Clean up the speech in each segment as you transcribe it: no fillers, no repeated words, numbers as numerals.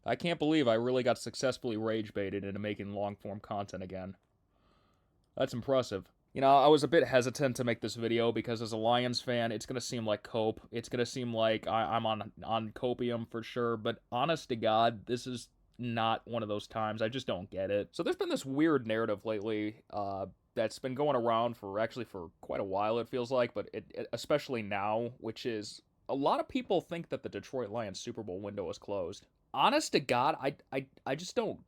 I can't believe I really got successfully rage baited into making long-form content again. That's impressive. You know, I was a bit hesitant to make this video because as a Lions fan, it's going to seem like cope. It's going to seem like I'm on copium for sure, but honest to God, this is not one of those times. I just don't get it. So there's been this weird narrative lately that's been going around for quite a while, it feels like, but especially now, which is a lot of people think that the Detroit Lions Super Bowl window is closed. Honest to God, I just don't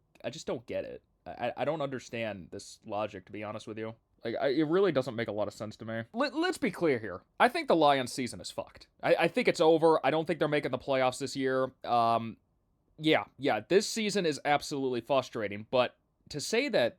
get it. I don't understand this logic, to be honest with you. It really doesn't make a lot of sense to me. Let's be clear here. I think the Lions season is fucked. I think it's over. I don't think they're making the playoffs this year. Yeah, this season is absolutely frustrating, but to say that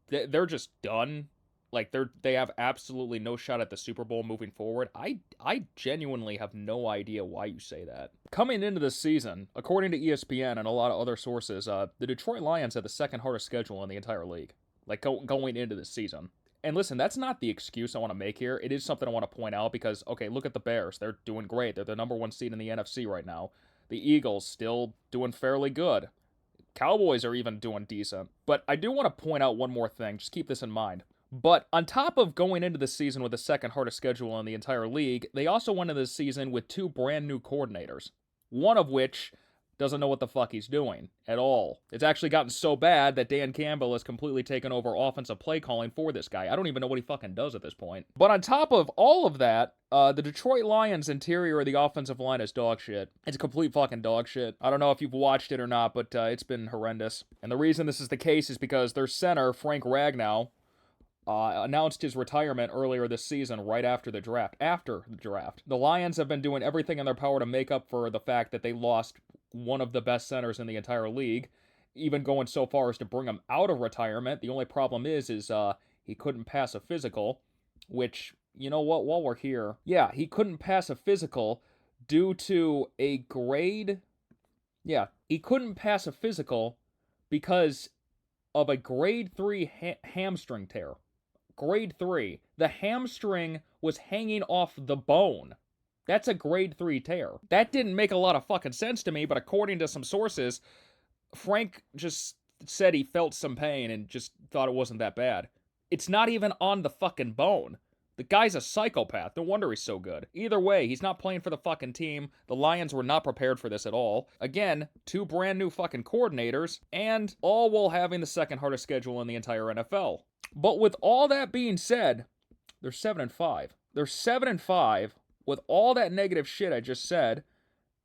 they're just done, like they have absolutely no shot at the Super Bowl moving forward, I genuinely have no idea why you say that. Coming into this season, according to ESPN and a lot of other sources, the Detroit Lions had the second hardest schedule in the entire league, like going into this season. And listen, that's not the excuse I want to make here. It is something I want to point out because, okay, look at the Bears. They're doing great. They're the number one seed in the NFC right now. The Eagles still doing fairly good. Cowboys are even doing decent. But I do want to point out one more thing. Just keep this in mind. But on top of going into the season with the second hardest schedule in the entire league, they also went into the season with two brand new coordinators. One of which doesn't know what the fuck he's doing at all. It's actually gotten so bad that Dan Campbell has completely taken over offensive play calling for this guy. I don't even know what he fucking does at this point. But on top of all of that, the Detroit Lions interior of the offensive line is dog shit. It's complete fucking dog shit. I don't know if you've watched it or not, but it's been horrendous. And the reason this is the case is because their center, Frank Ragnow, announced his retirement earlier this season, right after the draft. The Lions have been doing everything in their power to make up for the fact that they lost one of the best centers in the entire league, even going so far as to bring him out of retirement. The only problem is he couldn't pass a physical, which, you know what, while we're here, yeah, he couldn't pass a physical due to a grade, yeah, he couldn't pass a physical because of a grade 3 hamstring tear. Grade 3. The hamstring was hanging off the bone. That's a grade 3 tear. That didn't make a lot of fucking sense to me, but according to some sources, Frank just said he felt some pain and just thought it wasn't that bad. It's not even on the fucking bone. The guy's a psychopath. No wonder he's so good. Either way, he's not playing for the fucking team. The Lions were not prepared for this at all. Again, two brand new fucking coordinators, and all while having the second hardest schedule in the entire NFL. But with all that being said, they're 7-5. They're 7-5 with all that negative shit I just said,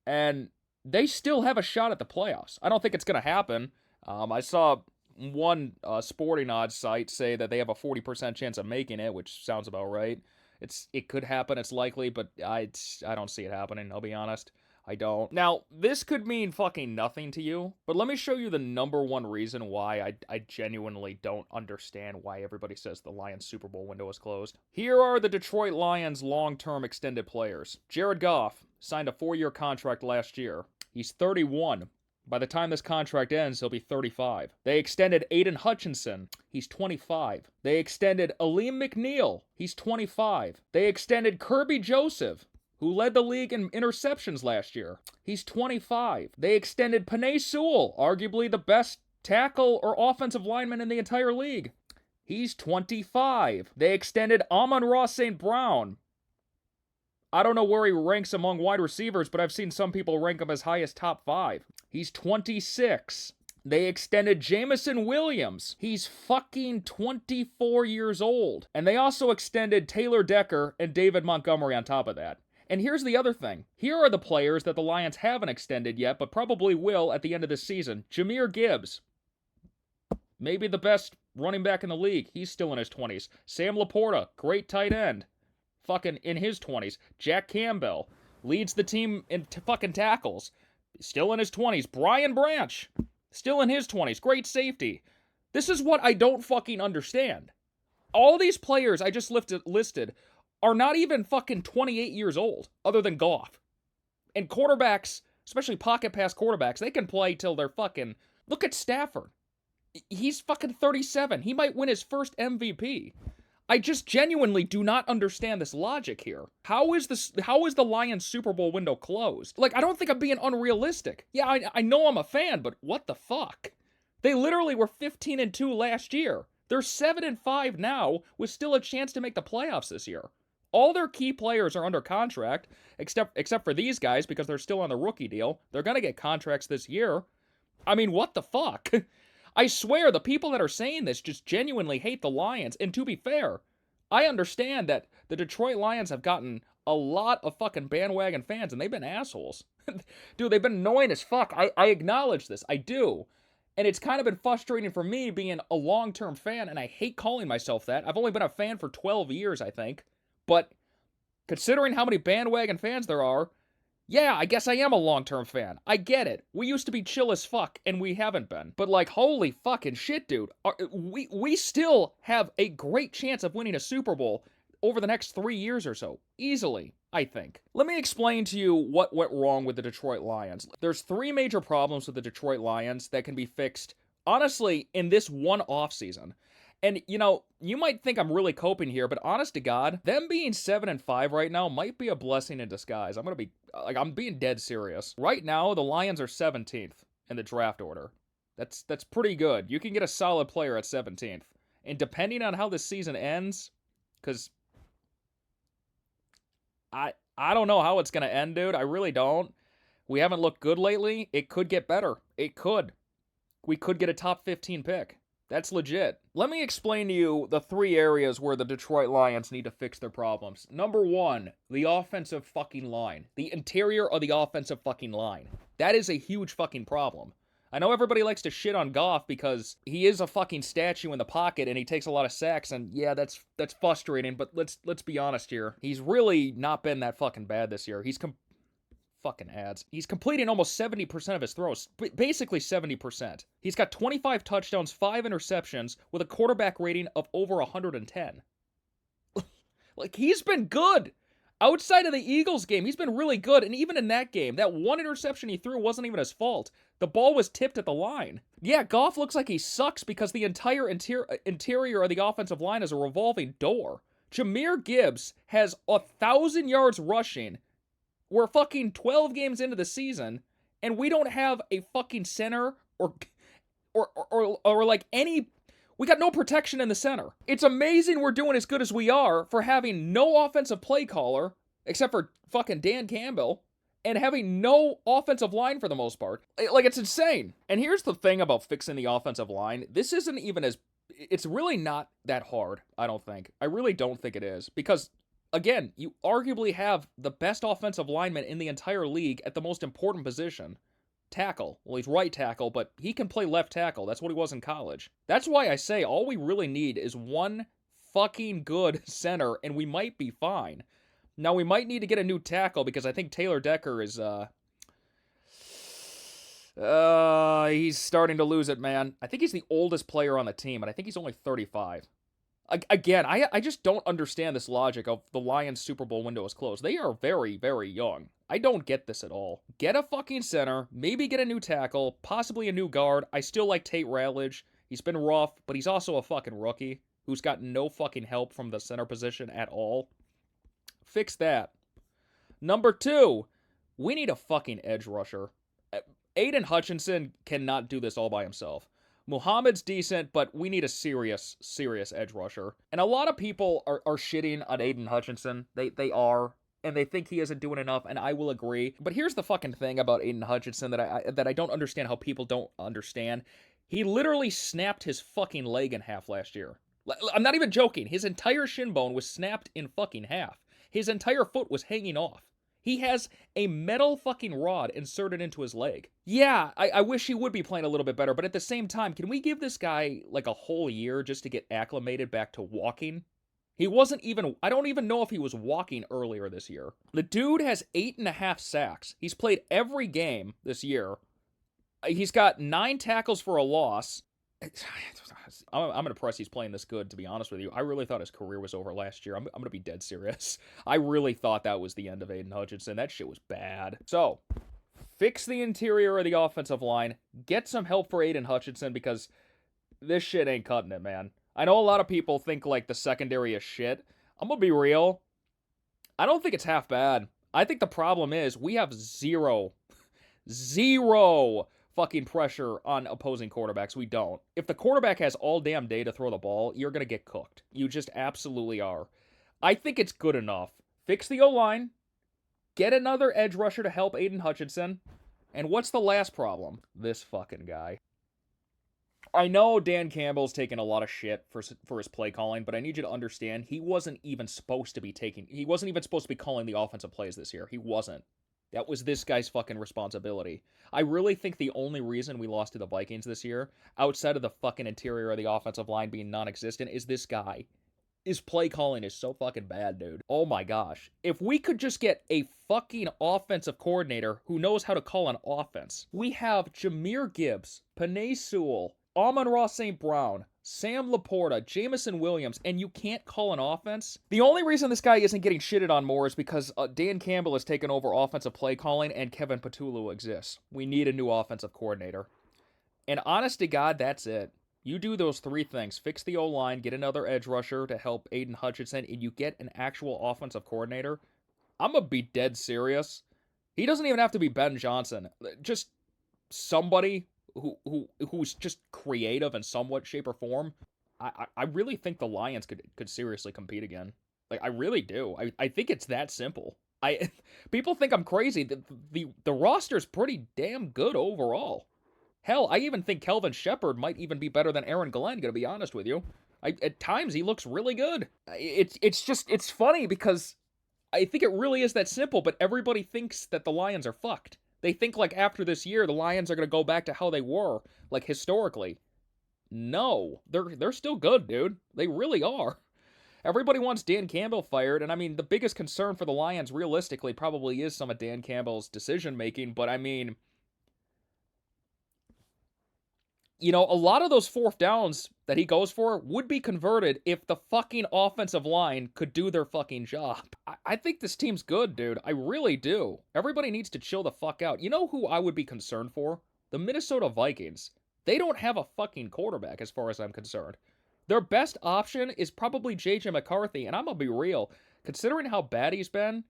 and they still have a shot at the playoffs. I don't think it's going to happen. I saw one sporting odds site say that they have a 40% chance of making it, which sounds about right. It could happen, it's likely, but I don't see it happening, I'll be honest. I don't. Now, this could mean fucking nothing to you, but let me show you the number one reason why I genuinely don't understand why everybody says the Lions Super Bowl window is closed. Here are the Detroit Lions long-term extended players. Jared Goff signed a 4-year contract last year. He's 31. By the time this contract ends, he'll be 35. They extended Aiden Hutchinson. He's 25. They extended Aleem McNeil. He's 25. They extended Kirby Joseph, who led the league in interceptions last year. He's 25. They extended Penei Sewell, arguably the best tackle or offensive lineman in the entire league. He's 25. They extended Amon-Ra St. Brown. I don't know where he ranks among wide receivers, but I've seen some people rank him as high as top 5. He's 26. They extended Jameson Williams. He's fucking 24 years old. And they also extended Taylor Decker and David Montgomery on top of that. And here's the other thing. Here are the players that the Lions haven't extended yet, but probably will at the end of this season. Jahmyr Gibbs. Maybe the best running back in the league. He's still in his 20s. Sam Laporta, great tight end. Fucking in his 20s. Jack Campbell leads the team in fucking tackles. Still in his 20s. Brian Branch. Still in his 20s. Great safety. This is what I don't fucking understand. All these players I just listed are not even fucking 28 years old, other than Goff. And quarterbacks, especially pocket pass quarterbacks, they can play till they're fucking... Look at Stafford. He's fucking 37. He might win his first MVP. I just genuinely do not understand this logic here. How is the Lions Super Bowl window closed? Like, I don't think I'm being unrealistic. Yeah, I know I'm a fan, but what the fuck? They literally were 15-2 last year. They're 7-5 now, with still a chance to make the playoffs this year. All their key players are under contract, except for these guys because they're still on the rookie deal. They're gonna get contracts this year. I mean, what the fuck? I swear, the people that are saying this just genuinely hate the Lions. And to be fair, I understand that the Detroit Lions have gotten a lot of fucking bandwagon fans, and they've been assholes. Dude, they've been annoying as fuck. I acknowledge this. I do. And it's kind of been frustrating for me being a long-term fan, and I hate calling myself that. I've only been a fan for 12 years, I think. But considering how many bandwagon fans there are, yeah, I guess I am a long-term fan. I get it. We used to be chill as fuck, and we haven't been. But, like, holy fucking shit, dude. We still have a great chance of winning a Super Bowl over the next 3 years or so. Easily, I think. Let me explain to you what went wrong with the Detroit Lions. There's 3 major problems with the Detroit Lions that can be fixed, honestly, in this one offseason. And, you know, you might think I'm really coping here, but honest to God, them being 7-5 right now might be a blessing in disguise. I'm being dead serious. Right now, the Lions are 17th in the draft order. That's pretty good. You can get a solid player at 17th. And depending on how this season ends, because I don't know how it's going to end, dude. I really don't. We haven't looked good lately. It could get better. It could. We could get a top 15 pick. That's legit. Let me explain to you the 3 areas where the Detroit Lions need to fix their problems. Number 1, the offensive fucking line. The interior of the offensive fucking line. That is a huge fucking problem. I know everybody likes to shit on Goff because he is a fucking statue in the pocket and he takes a lot of sacks, and yeah, that's frustrating, but let's be honest here. He's really not been that fucking bad this year. Fucking ads. He's completing almost 70% of his throws. Basically 70%. He's got 25 touchdowns, 5 interceptions, with a quarterback rating of over 110. Like, he's been good. Outside of the Eagles game, he's been really good. And even in that game, that one interception he threw wasn't even his fault. The ball was tipped at the line. Yeah, Goff looks like he sucks because the entire interior of the offensive line is a revolving door. Jahmyr Gibbs has 1,000 yards rushing. We're fucking 12 games into the season, and we don't have a fucking center or like any... We got no protection in the center. It's amazing we're doing as good as we are for having no offensive play caller, except for fucking Dan Campbell, and having no offensive line for the most part. Like, it's insane. And here's the thing about fixing the offensive line. This isn't even as... It's really not that hard, I don't think. I really don't think it is, because... Again, you arguably have the best offensive lineman in the entire league at the most important position. Tackle. Well, he's right tackle, but he can play left tackle. That's what he was in college. That's why I say all we really need is one fucking good center, and we might be fine. Now, we might need to get a new tackle because I think Taylor Decker is, he's starting to lose it, man. I think he's the oldest player on the team, and I think he's only 35. Again, I just don't understand this logic of the Lions Super Bowl window is closed. They are very, very young. I don't get this at all. Get a fucking center, maybe get a new tackle, possibly a new guard. I still like Tate Ratledge. He's been rough, but he's also a fucking rookie who's got no fucking help from the center position at all. Fix that. Number 2, we need a fucking edge rusher. Aiden Hutchinson cannot do this all by himself. Muhammad's decent, but we need a serious edge rusher. And a lot of people are shitting on Aiden Hutchinson. They are, and they think he isn't doing enough, and I will agree. But here's the fucking thing about Aiden Hutchinson that I don't understand how people don't understand. He literally snapped his fucking leg in half last year. I'm not even joking. His entire shin bone was snapped in fucking half. His entire foot was hanging off. He has a metal fucking rod inserted into his leg. Yeah, I wish he would be playing a little bit better, but at the same time, can we give this guy like a whole year just to get acclimated back to walking? He wasn't even... I don't even know if he was walking earlier this year. The dude has 8.5 sacks. He's played every game this year. He's got 9 tackles for a loss. I'm impressed he's playing this good, to be honest with you. I really thought his career was over last year. I'm going to be dead serious. I really thought that was the end of Aiden Hutchinson. That shit was bad. So, fix the interior of the offensive line. Get some help for Aiden Hutchinson because this shit ain't cutting it, man. I know a lot of people think, like, the secondary is shit. I'm gonna be real. I don't think it's half bad. I think the problem is we have zero fucking pressure on opposing quarterbacks. We don't. If the quarterback has all damn day to throw the ball, you're gonna get cooked. You just absolutely are. I think it's good enough. Fix the O-line. Get another edge rusher to help Aiden Hutchinson. And what's the last problem? This fucking guy. I know Dan Campbell's taking a lot of shit for his play calling, but I need you to understand he wasn't even supposed to be calling the offensive plays this year. He wasn't. That was this guy's fucking responsibility. I really think the only reason we lost to the Vikings this year, outside of the fucking interior of the offensive line being non-existent, is this guy. His play calling is so fucking bad, dude. Oh my gosh. If we could just get a fucking offensive coordinator who knows how to call an offense. We have Jahmyr Gibbs, Penei Sewell, Amon-Ra St. Brown, Sam Laporta, Jameson Williams, and you can't call an offense? The only reason this guy isn't getting shitted on more is because Dan Campbell has taken over offensive play calling and Kevin Patullo exists. We need a new offensive coordinator. And honest to God, that's it. You do those three things. Fix the O-line, get another edge rusher to help Aiden Hutchinson, and you get an actual offensive coordinator. I'm going to be dead serious. He doesn't even have to be Ben Johnson. Just somebody who's just creative in somewhat shape or form. I really think the Lions could seriously compete again. Like, I really do. I think it's that simple. People think I'm crazy. The roster's pretty damn good overall. Hell, I even think Kelvin Shepard might even be better than Aaron Glenn, gonna be honest with you. At times, he looks really good. It's funny because I think it really is that simple, but everybody thinks that the Lions are fucked. They think, like, after this year, the Lions are gonna go back to how they were, like, historically. No. They're still good, dude. They really are. Everybody wants Dan Campbell fired, and I mean, the biggest concern for the Lions, realistically, probably is some of Dan Campbell's decision-making, but I mean, you know, a lot of those fourth downs that he goes for would be converted if the fucking offensive line could do their fucking job. I think this team's good, dude. I really do. Everybody needs to chill the fuck out. You know who I would be concerned for? The Minnesota Vikings. They don't have a fucking quarterback as far as I'm concerned. Their best option is probably J.J. McCarthy, and I'm gonna be real. Considering how bad he's been,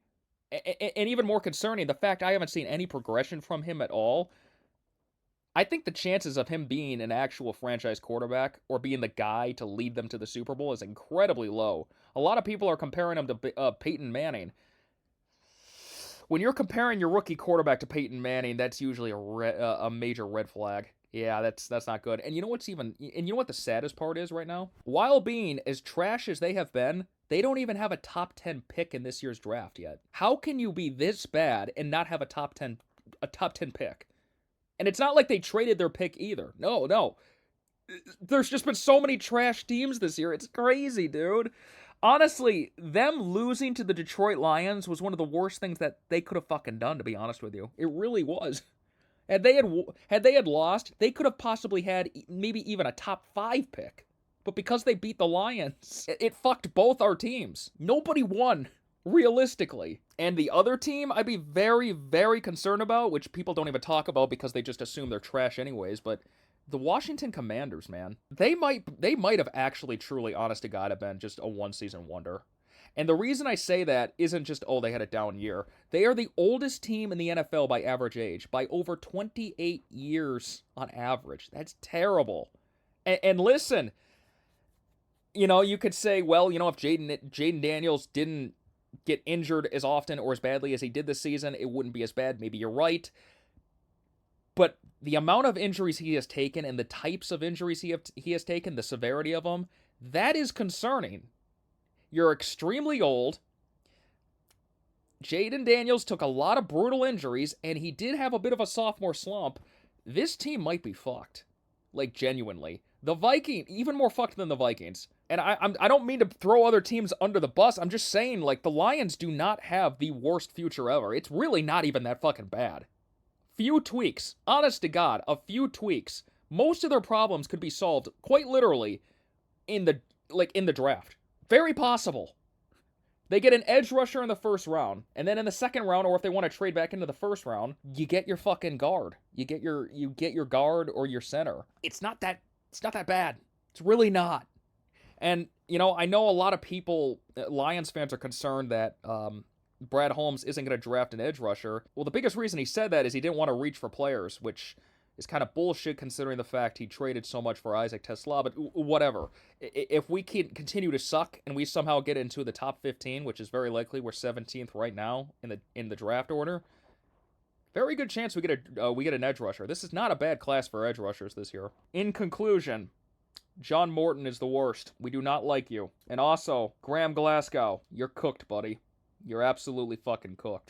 and even more concerning, the fact I haven't seen any progression from him at all, I think the chances of him being an actual franchise quarterback or being the guy to lead them to the Super Bowl is incredibly low. A lot of people are comparing him to Peyton Manning. When you're comparing your rookie quarterback to Peyton Manning, that's usually a major red flag. Yeah, that's not good. And you know what the saddest part is right now? While being as trash as they have been, they don't even have a top 10 pick in this year's draft yet. How can you be this bad and not have a top 10 pick? And it's not like they traded their pick either. No. There's just been so many trash teams this year. It's crazy, dude. Honestly, them losing to the Detroit Lions was one of the worst things that they could have fucking done, to be honest with you. It really was. Had they had lost, they could have possibly had maybe even a top 5 pick. But because they beat the Lions, it fucked both our teams. Nobody won. Realistically. And the other team I'd be very, very concerned about, which people don't even talk about because they just assume they're trash anyways, but the Washington Commanders, man. They might have actually truly, honest to God, have been just a one-season wonder. And the reason I say that isn't just, oh, they had a down year. They are the oldest team in the NFL by average age, by over 28 years on average. That's terrible. And listen, you know, you could say, well, you know, if Jaden Daniels didn't get injured as often or as badly as he did this season, it wouldn't be as bad. Maybe you're right. But the amount of injuries he has taken and the types of injuries he has taken, the severity of them, that is concerning. You're extremely old. Jaden Daniels took a lot of brutal injuries, and he did have a bit of a sophomore slump. This team might be fucked. Like, genuinely. The Vikings, even more fucked than the Vikings. And I don't mean to throw other teams under the bus. I'm just saying, like, the Lions do not have the worst future ever. It's really not even that fucking bad. Few tweaks. Honest to God, a few tweaks. Most of their problems could be solved, quite literally, in the draft. Very possible. They get an edge rusher in the first round, and then in the second round, or if they want to trade back into the first round, you get your fucking guard. You get your guard or your center. It's not that bad. It's really not. And, I know a lot of people, Lions fans, are concerned that Brad Holmes isn't going to draft an edge rusher. Well, the biggest reason he said that is he didn't want to reach for players, which is kind of bullshit considering the fact he traded so much for Isaac Tesla, but whatever. If we can continue to suck and we somehow get into the top 15, which is very likely, we're 17th right now in the draft order, very good chance we get an edge rusher. This is not a bad class for edge rushers this year. In conclusion, John Morton is the worst. We do not like you. And also, Graham Glasgow, you're cooked, buddy. You're absolutely fucking cooked.